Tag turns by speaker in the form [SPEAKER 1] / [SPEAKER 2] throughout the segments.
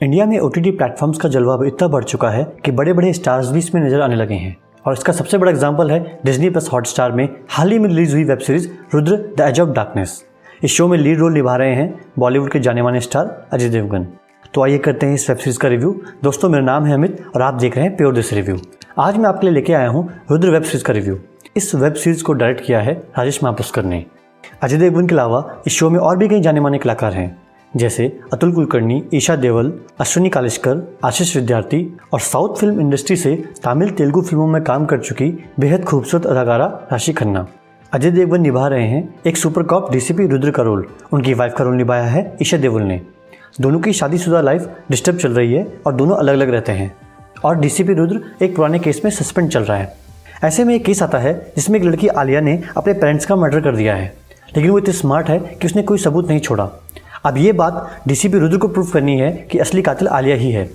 [SPEAKER 1] India में OTT platforms का जलवा अब इतना बढ़ चुका है कि बड़े बड़े स्टार्स भी इसमें नजर आने लगे हैं और इसका सबसे बड़ा एग्जांपल है डिज्नी प्लस हॉटस्टार में हाल ही में रिलीज हुई web series Rudra the age of darkness. इस शो में लीड रोल निभा रहे हैं बॉलीवुड के जाने माने स्टार अजय देवगन। तो आइए करते हैं इस वेब सीरीज का रिव्यू। दोस्तों, मेरा नाम है अमित और आप देख रहे हैं प्योर दिस रिव्यू। आज मैं आपके लिए लेके आया हूँ रुद्र वेब सीरीज का रिव्यू। इस वेब सीरीज को डायरेक्ट किया है राजेश महापुष्कर ने। अजय देवगन के अलावा इस शो में और भी कई जाने माने कलाकार हैं, जैसे अतुल कुलकर्णी, ईशा देवल, अश्विनी कालिशकर, आशीष विद्यार्थी और साउथ फिल्म इंडस्ट्री से तमिल तेलुगु फिल्मों में काम कर चुकी बेहद खूबसूरत अदाकारा राशि खन्ना। अजय देवगन निभा रहे हैं एक सुपर कॉप DCP रुद्र का रोल। उनकी वाइफ का रोल निभाया है ईशा देवल ने। दोनों की शादीशुदा लाइफ डिस्टर्ब चल रही है और दोनों अलग अलग रहते हैं और DCP रुद्र एक पुराने केस में सस्पेंड चल रहा है। ऐसे में एक केस आता है जिसमें एक लड़की आलिया ने अपने पेरेंट्स का मर्डर कर दिया है, लेकिन वो इतनी स्मार्ट है कि उसने कोई सबूत नहीं छोड़ा। अब ये बात DCP रुद्र को प्रूव करनी है कि असली कातिल आलिया ही है।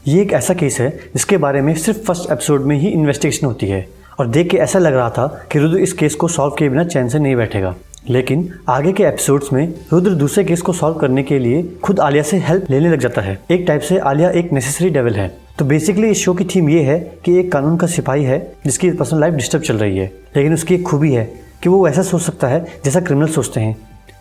[SPEAKER 1] ये एक ऐसा केस है जिसके बारे में सिर्फ फर्स्ट एपिसोड में ही इन्वेस्टिगेशन होती है और देख के ऐसा लग रहा था कि रुद्र इस केस को सॉल्व किए बिना चैन से नहीं बैठेगा। लेकिन आगे के एपिसोड्स में रुद्र दूसरे केस को सॉल्व करने के लिए खुद आलिया से हेल्प लेने लग जाता है। एक टाइप से आलिया एक नेसेसरी डेविल है। तो बेसिकली इस शो की थीम ये है कि एक कानून का सिपाही है जिसकी पर्सनल लाइफ डिस्टर्ब चल रही है, लेकिन उसकी एक खूबी है कि वो वैसा सोच सकता है जैसा क्रिमिनल सोचते हैं।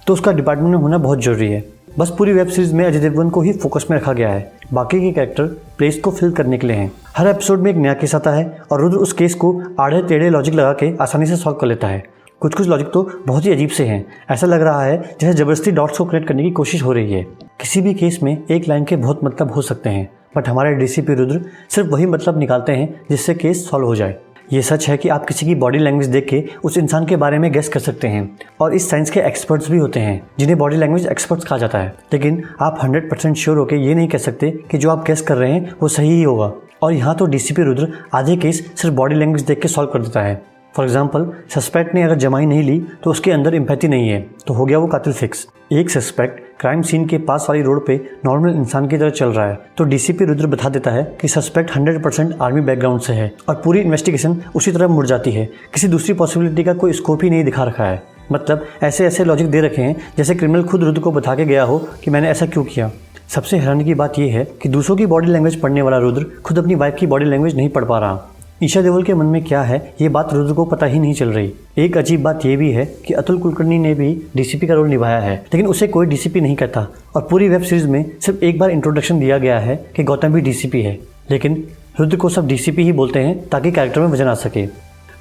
[SPEAKER 1] तो उसका डिपार्टमेंट में होना बहुत जरूरी है। बस पूरी वेब सीरीज में अजय देवगन को ही फोकस में रखा गया है, बाकी के कैरेक्टर प्लेस को फिल करने के लिए हैं। हर एपिसोड में एक नया केस आता है और रुद्र उस केस को आड़े टेढ़े लॉजिक लगा के आसानी से सॉल्व कर लेता है। कुछ लॉजिक तो बहुत ही अजीब से हैं। ऐसा लग रहा है जैसे जबरदस्ती डॉट्स को कनेक्ट करने की कोशिश हो रही है। किसी भी केस में एक लाइन के बहुत मतलब हो सकते हैं, बट हमारे DCP रुद्र सिर्फ वही मतलब निकालते हैं जिससे केस सॉल्व हो जाए। ये सच है कि आप किसी की बॉडी लैंग्वेज देख के उस इंसान के बारे में गेस कर सकते हैं और इस साइंस के एक्सपर्ट्स भी होते हैं जिन्हें बॉडी लैंग्वेज एक्सपर्ट्स कहा जाता है। लेकिन आप 100% श्योर होकर ये नहीं कह सकते कि जो आप गेस कर रहे हैं वो सही ही होगा। और यहाँ तो DCP रुद्र आधे केस सिर्फ बॉडी लैंग्वेज देख के सॉल्व कर देता है। फॉर एग्जाम्पल, सस्पेक्ट ने अगर जमाई नहीं ली तो उसके अंदर एम्पैथी नहीं है, तो हो गया वो कातिल फिक्स। एक सस्पेक्ट क्राइम सीन के पास वाली रोड पे नॉर्मल इंसान की तरह चल रहा है तो DCP रुद्र बता देता है कि सस्पेक्ट 100% आर्मी बैकग्राउंड से है और पूरी इन्वेस्टिगेशन उसी तरह मुड़ जाती है। किसी दूसरी पॉसिबिलिटी का कोई स्कोप ही नहीं दिखा रखा है। मतलब ऐसे लॉजिक दे रखे हैं जैसे क्रिमिनल खुद रुद्र को बता के गया हो कि मैंने ऐसा क्यों किया। सबसे हैरानी की बात यह है कि दूसरों की बॉडी लैंग्वेज पढ़ने वाला रुद्र खुद अपनी वाइफ की बॉडी लैंग्वेज नहीं पढ़ पा रहा। ईशा देवल के मन में क्या है ये बात रुद्र को पता ही नहीं चल रही। एक अजीब बात यह भी है कि अतुल कुलकर्णी ने भी DCP का रोल निभाया है, लेकिन उसे कोई DCP नहीं कहता और पूरी वेब सीरीज में सिर्फ एक बार इंट्रोडक्शन दिया गया है कि गौतम भी DCP है, लेकिन रुद्र को सब DCP ही बोलते हैं ताकि कैरेक्टर में वजन आ सके।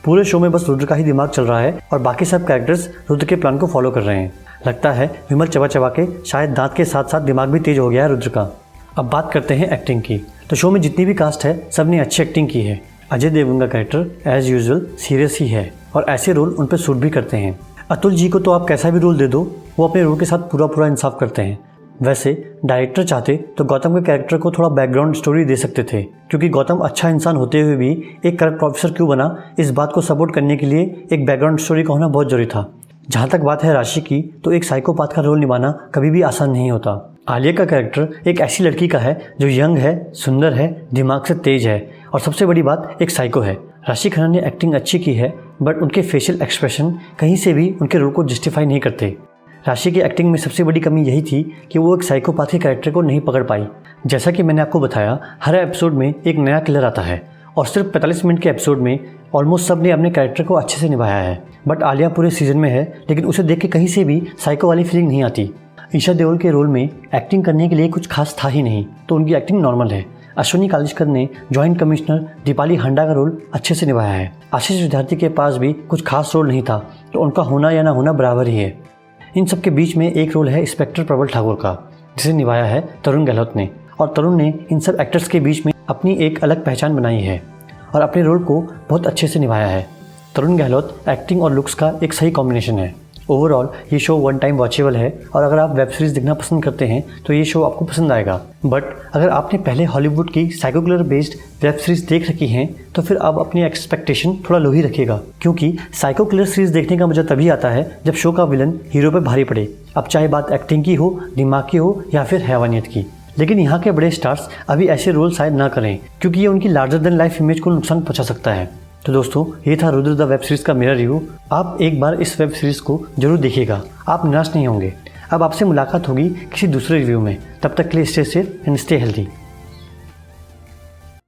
[SPEAKER 1] पूरे शो में बस रुद्र का ही दिमाग चल रहा है और बाकी सब कैरेक्टर्स रुद्र के प्लान को फॉलो कर रहे हैं। लगता है विमल चबा के शायद दांत के साथ साथ दिमाग भी तेज हो गया है रुद्र का। अब बात करते हैं एक्टिंग की। तो शो में जितनी भी कास्ट है सब ने अच्छी एक्टिंग की है। अजय देवगन का कैरेक्टर एज यूजुअल सीरियस ही है और ऐसे रोल उन पर सूट भी करते हैं। अतुल जी को तो आप कैसा भी रोल दे दो, वो अपने रोल के साथ पूरा इंसाफ करते हैं। वैसे डायरेक्टर चाहते तो गौतम के कैरेक्टर को थोड़ा बैकग्राउंड स्टोरी दे सकते थे, क्योंकि गौतम अच्छा इंसान होते हुए भी एक करप्ट प्रोफेसर क्यों बना, इस बात को सपोर्ट करने के लिए एक बैकग्राउंड स्टोरी का होना बहुत जरूरी था। जहाँ तक बात है राशि की, तो एक साइकोपाथ का रोल निभाना कभी भी आसान नहीं होता। आलिया का कैरेक्टर एक ऐसी लड़की का है जो यंग है, सुंदर है, दिमाग से तेज है और सबसे बड़ी बात एक साइको है। राशि खन्ना ने एक्टिंग अच्छी की है, बट उनके फेशियल एक्सप्रेशन कहीं से भी उनके रोल को जस्टिफाई नहीं करते। राशि की एक्टिंग में सबसे बड़ी कमी यही थी कि वो एक साइकोपाथ के कैरेक्टर को नहीं पकड़ पाई। जैसा कि मैंने आपको बताया, हर एपिसोड में एक नया किलर आता है और सिर्फ 45 मिनट के एपिसोड में ऑलमोस्ट सब ने अपने कैरेक्टर को अच्छे से निभाया है। बट आलिया पूरे सीजन में है, लेकिन उसे देख के कहीं से भी साइको वाली फीलिंग नहीं आती। ईशा देओल के रोल में एक्टिंग करने के लिए कुछ खास था ही नहीं, तो उनकी एक्टिंग नॉर्मल है। अश्विनी कालिशकर ने जॉइंट कमिश्नर दीपाली हांडा का रोल अच्छे से निभाया है। आशीष विद्यार्थी के पास भी कुछ खास रोल नहीं था, तो उनका होना या ना होना बराबर ही है। इन सब के बीच में एक रोल है इंस्पेक्टर प्रबल ठाकुर का, जिसे निभाया है तरुण गहलोत ने, और तरुण ने इन सब एक्टर्स के बीच में अपनी एक अलग पहचान बनाई है और अपने रोल को बहुत अच्छे से निभाया है। तरुण गहलोत एक्टिंग और लुक्स का एक सही कॉम्बिनेशन है। ओवरऑल ये शो वन टाइम वॉचेबल है और अगर आप वेब सीरीज देखना पसंद करते हैं तो ये शो आपको पसंद आएगा। बट अगर आपने पहले हॉलीवुड की psycho killer based web series देख रखी हैं तो फिर आप अपनी एक्सपेक्टेशन थोड़ा लो ही रखिएगा, क्योंकि साइको किलर सीरीज देखने का मजा तभी आता है जब शो का विलन हीरो पे भारी पड़े। अब चाहे बात एक्टिंग की हो, दिमाग की हो या फिर हैवानियत की। लेकिन यहाँ के बड़े स्टार्स अभी ऐसे रोल शायद ना करें, क्योंकि ये उनकी लार्जर देन लाइफ इमेज को नुकसान पहुंचा सकता है। तो दोस्तों, ये था रुद्र द वेब सीरीज का मेरा रिव्यू। आप एक बार इस वेब सीरीज को जरूर देखिएगा, आप निराश नहीं होंगे। अब आपसे मुलाकात होगी किसी दूसरे रिव्यू में। तब तक के लिए stay safe and stay healthy.